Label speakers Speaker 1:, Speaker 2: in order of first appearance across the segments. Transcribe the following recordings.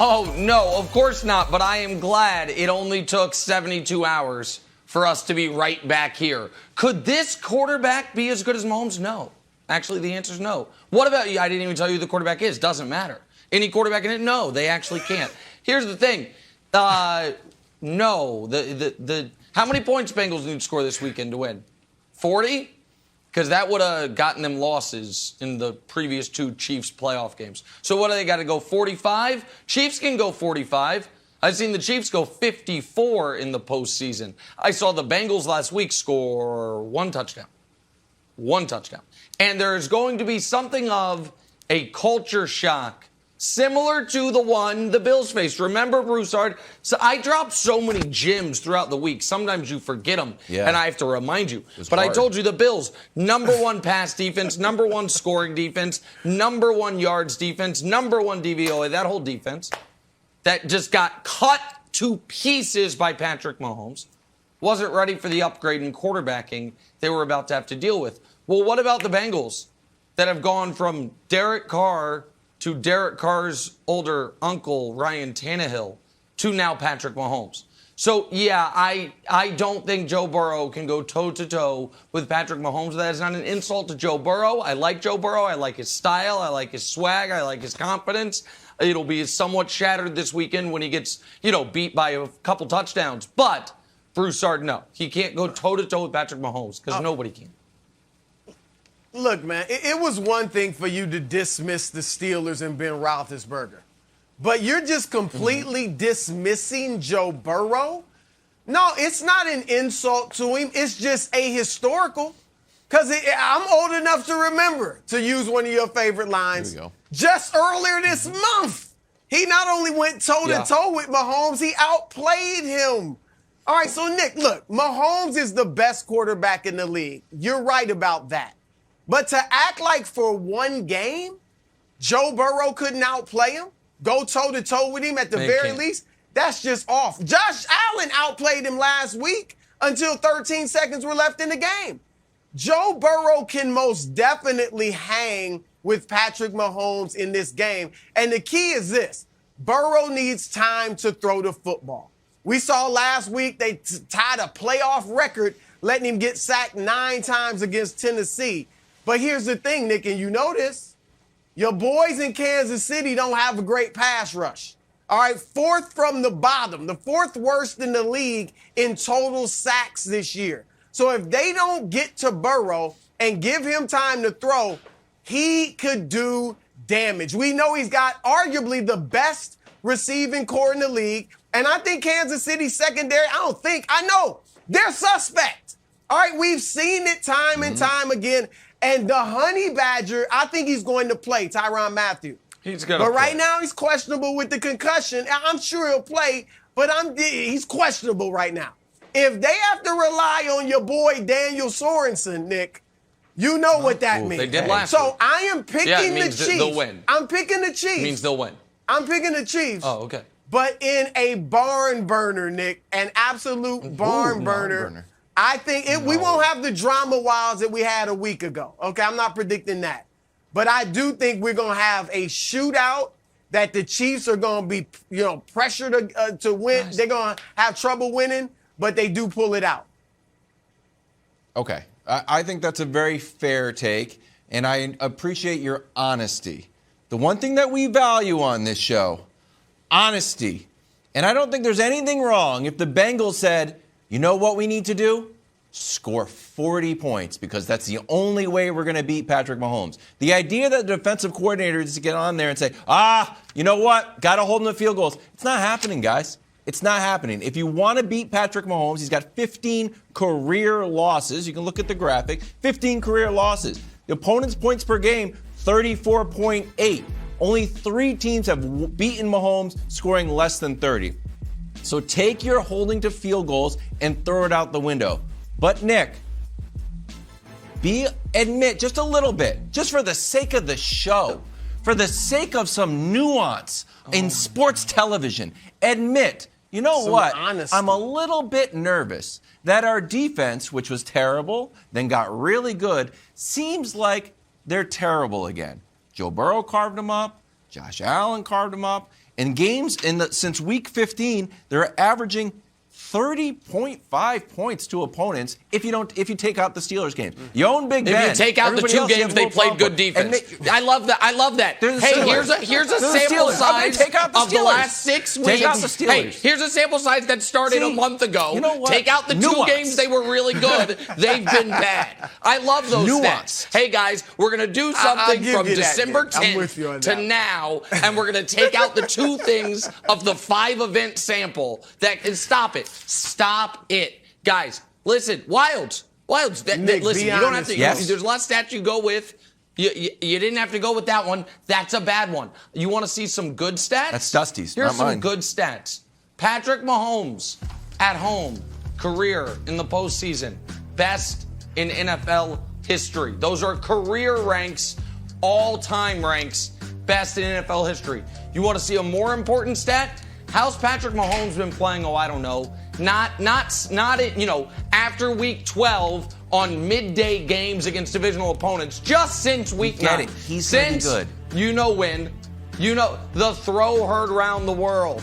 Speaker 1: Oh, no, of course not. But I am glad it only took 72 hours for us to be right back here. Could this quarterback be as good as Mahomes? No. Actually, the answer is no. What about you? I didn't even tell you who the quarterback is. Doesn't matter. Any quarterback in it? No, they actually can't. Here's the thing. No. How many points Bengals need to score this weekend to win? 40? Because that would have gotten them losses in the previous two Chiefs playoff games. So what do they got to go, 45? Chiefs can go 45. I've seen the Chiefs go 54 in the postseason. I saw the Bengals last week score one touchdown. One touchdown. And there's going to be something of a culture shock similar to the one the Bills faced. Remember, Broussard? So I dropped so many gems throughout the week. Sometimes you forget them, and I have to remind you. But hard. I told you the Bills, number one pass defense, number one scoring defense, number one yards defense, number one DVOA, that whole defense that just got cut to pieces by Patrick Mahomes, wasn't ready for the upgrade in quarterbacking they were about to have to deal with. Well, what about the Bengals that have gone from Derek Carr to Derek Carr's older uncle, Ryan Tannehill, to now Patrick Mahomes? So, yeah, I don't think Joe Burrow can go toe-to-toe with Patrick Mahomes. That is not an insult to Joe Burrow. I like Joe Burrow. I like his style. I like his swag. I like his confidence. It'll be somewhat shattered this weekend when he gets, beat by a couple touchdowns. But Broussard, no. He can't go toe-to-toe with Patrick Mahomes because nobody can.
Speaker 2: Look, man, it was one thing for you to dismiss the Steelers and Ben Roethlisberger. But you're just completely dismissing Joe Burrow? No, it's not an insult to him. It's just a historical. Because I'm old enough to remember, to use one of your favorite lines. Here we go. Just earlier this month, he not only went toe-to-toe with Mahomes, he outplayed him. All right, so, Nick, look, Mahomes is the best quarterback in the league. You're right about that. But to act like for one game, Joe Burrow couldn't outplay him, go toe-to-toe with him at the very least, that's just off. Josh Allen outplayed him last week until 13 seconds were left in the game. Joe Burrow can most definitely hang with Patrick Mahomes in this game. And the key is this. Burrow needs time to throw the football. We saw last week they tied a playoff record, letting him get sacked 9 times against Tennessee. But here's the thing, Nick, and you know this. Your boys in Kansas City don't have a great pass rush. All right, 4th from the bottom, the 4th worst in the league in total sacks this year. So if they don't get to Burrow and give him time to throw, he could do damage. We know he's got arguably the best receiving core in the league. And I think Kansas City secondary, I know, they're suspect. All right, we've seen it time and time again. And the Honey Badger, I think he's going to play, Tyrann Mathieu.
Speaker 1: He's going to
Speaker 2: play. But right
Speaker 1: play.
Speaker 2: now, he's questionable with the concussion. I'm sure he'll play, but he's questionable right now. If they have to rely on your boy Daniel Sorensen, Nick, you know what that means.
Speaker 1: They did last week.
Speaker 2: So I am picking the Chiefs.
Speaker 1: They'll win.
Speaker 2: I'm picking the Chiefs.
Speaker 1: It means they'll win.
Speaker 2: I'm picking the Chiefs.
Speaker 1: Oh, okay.
Speaker 2: But in a barn burner, Nick, an absolute barn burner. I think we won't have the drama wilds that we had a week ago. Okay, I'm not predicting that. But I do think we're going to have a shootout that the Chiefs are going to be, pressured to win. Nice. They're going to have trouble winning, but they do pull it out.
Speaker 3: Okay. I think that's a very fair take, and I appreciate your honesty. The one thing that we value on this show, honesty. And I don't think there's anything wrong if the Bengals said, you know what we need to do? Score 40 points, because that's the only way we're going to beat Patrick Mahomes. The idea that the defensive coordinator is to get on there and say, you know what? Got to hold him to field goals. It's not happening, guys. It's not happening. If you want to beat Patrick Mahomes, he's got 15 career losses. You can look at the graphic. 15 career losses. The opponent's points per game, 34.8. Only 3 teams have beaten Mahomes, scoring less than 30. So take your holding to field goals and throw it out the window. But, Nick, admit just a little bit, just for the sake of the show, for the sake of some nuance in sports television, admit, you know what?
Speaker 2: Honesty.
Speaker 3: I'm a little bit nervous that our defense, which was terrible, then got really good, seems like they're terrible again. Joe Burrow carved them up. Josh Allen carved them up. In games since week 15, they're averaging 30.5 points to opponents if you take out the Steelers games. You own Big Ben.
Speaker 1: If you take out the two games, they played good defense. I love that. Hey, here's a sample size of the last 6 weeks.
Speaker 3: Take out the Steelers.
Speaker 1: Hey, here's a sample size that started a month ago.
Speaker 3: You know what?
Speaker 1: Take out the two games they were really good. They've been bad. I love those stats. Hey, guys, we're going to do something from December 10th to now, and we're going to take out the two things of the 5-event sample. Stop it. Stop it. Guys, listen, Wilds.
Speaker 2: Nick,
Speaker 1: listen, you don't have to.
Speaker 3: Yes.
Speaker 1: There's a lot of stats you go with. You didn't have to go with that one. That's a bad one. You want to see some good stats?
Speaker 3: That's Dusty's,
Speaker 1: Here's
Speaker 3: not
Speaker 1: some
Speaker 3: mine.
Speaker 1: good stats. Patrick Mahomes at home, career in the postseason, best in NFL history. Those are career ranks, all-time ranks, best in NFL history. You want to see a more important stat? How's Patrick Mahomes been playing? Oh, I don't know. Not after week 12 on midday games against divisional opponents, just since week 9.
Speaker 3: He's gonna be good.
Speaker 1: You know when. You know, the throw heard around the world.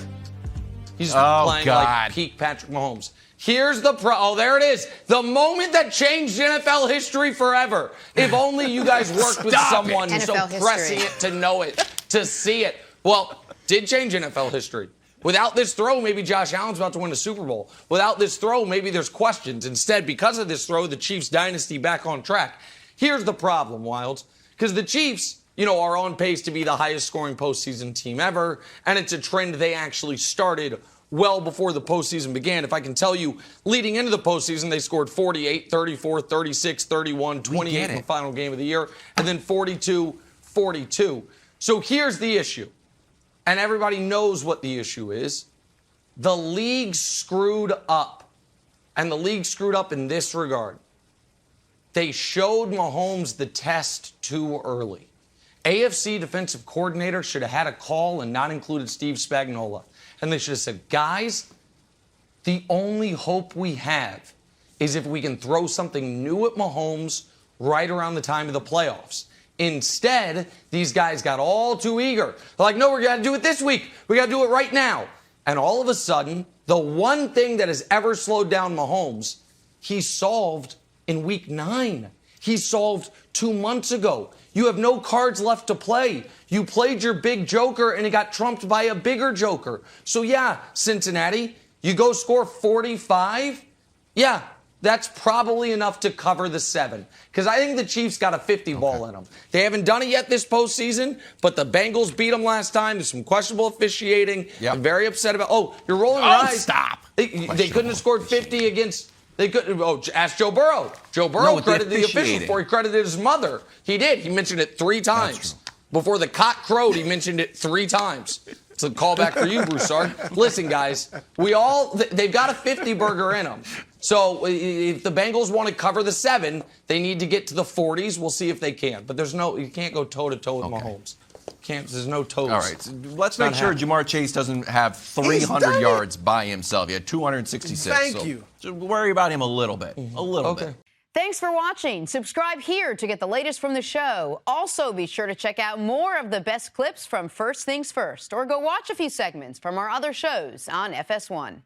Speaker 1: He's playing like peak Patrick Mahomes. Here's the there it is. The moment that changed NFL history forever. If only you guys worked with someone so pressing it to know it, to see it. Well, did change NFL history. Without this throw, maybe Josh Allen's about to win the Super Bowl. Without this throw, maybe there's questions. Instead, because of this throw, the Chiefs' dynasty back on track. Here's the problem, Wilds. Because the Chiefs, are on pace to be the highest scoring postseason team ever. And it's a trend they actually started well before the postseason began. If I can tell you, leading into the postseason, they scored 48, 34, 36, 31, 28 in the final game of the year, and then 42, 42. So here's the issue. And everybody knows what the issue is. The league screwed up. And the league screwed up in this regard. They showed Mahomes the test too early. AFC defensive coordinator should have had a call and not included Steve Spagnuolo. And they should have said, guys, the only hope we have is if we can throw something new at Mahomes right around the time of the playoffs. Instead, these guys got all too eager. They're like, no, we got to do it this week. We got to do it right now. And all of a sudden, the one thing that has ever slowed down Mahomes, he solved in week 9. He solved 2 months ago. You have no cards left to play. You played your big joker, and it got trumped by a bigger joker. So, yeah, Cincinnati, you go score 45. Yeah. That's probably enough to cover the 7. Because I think the Chiefs got a 50 ball in them. They haven't done it yet this postseason, but the Bengals beat them last time. There's some questionable officiating.
Speaker 3: Yep.
Speaker 1: I'm very upset about. Oh, you're rolling your eyes.
Speaker 3: Stop.
Speaker 1: They couldn't have scored 50 against. They couldn't. Oh, ask Joe Burrow. Joe Burrow credited the official before he credited his mother. He did. He mentioned it 3 times. Before the cock crowed, he mentioned it 3 times. It's a callback for you, Broussard. Listen, guys, they've got a 50 burger in them. So if the Bengals want to cover the 7, they need to get to the 40s. We'll see if they can. But you can't go toe-to-toe with Mahomes. There's no toes.
Speaker 3: All right, so let's make sure Jamar Chase doesn't have 300 yards by himself. He had 266.
Speaker 2: Thank you.
Speaker 3: So worry about him a little bit. A little bit.
Speaker 4: Thanks for watching. Subscribe here to get the latest from the show. Also, be sure to check out more of the best clips from First Things First, or go watch a few segments from our other shows on FS1.